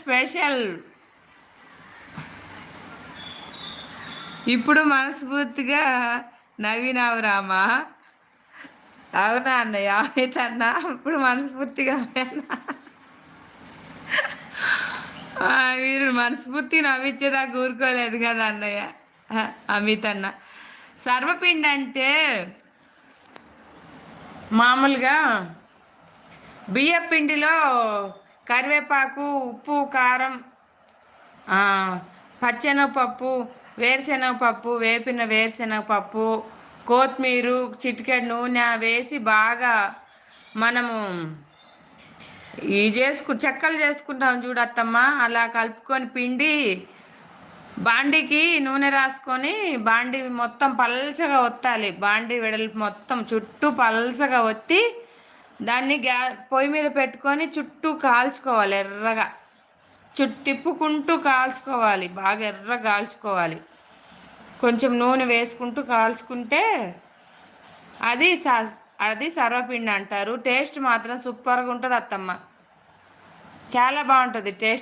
Special. ఇప్పుడు మనస్ఫూర్తిగా నవ్వినావు రామా. అవునా అన్నయ్య, అమిత్ అన్న ఇప్పుడు మనస్ఫూర్తిగా మీరు మనస్ఫూర్తి నవ్వించేదాకా ఊరుకోలేదు కదా అన్నయ్య. అమిత్ అన్న, సర్వపిండి అంటే మామూలుగా బియ్య పిండిలో కరివేపాకు, ఉప్పు, కారం, పచ్చెనగపప్పు, వేరుశెనగపప్పు, వేపిన వేరుశెనగపప్పు, కొత్తిమీర, చిటికెడు నూనె వేసి బాగా మనము ఈ చెక్కలు చేసుకుంటాం చూడత్తమ్మా, అలా కలుపుకొని పిండి బాండీకి నూనె రాసుకొని బాండీ మొత్తం పల్చగా ఒత్తాలి. బాండీ వెడల్పు మొత్తం చుట్టూ పల్చగా ఒత్తి దాన్ని పొయ్యి మీద పెట్టుకొని చుట్టూ కాల్చుకోవాలి ఎర్రగా. తిప్పుకుంటూ కాల్చుకోవాలి, బాగా ఎర్రగా కాల్చుకోవాలి. కొంచెం నూనె వేసుకుంటూ కాల్చుకుంటే అది అది సర్వపిండి అంటారు. టేస్ట్ మాత్రం సూపర్గా ఉంటుంది అత్తమ్మ, చాలా బాగుంటుంది టేస్ట్.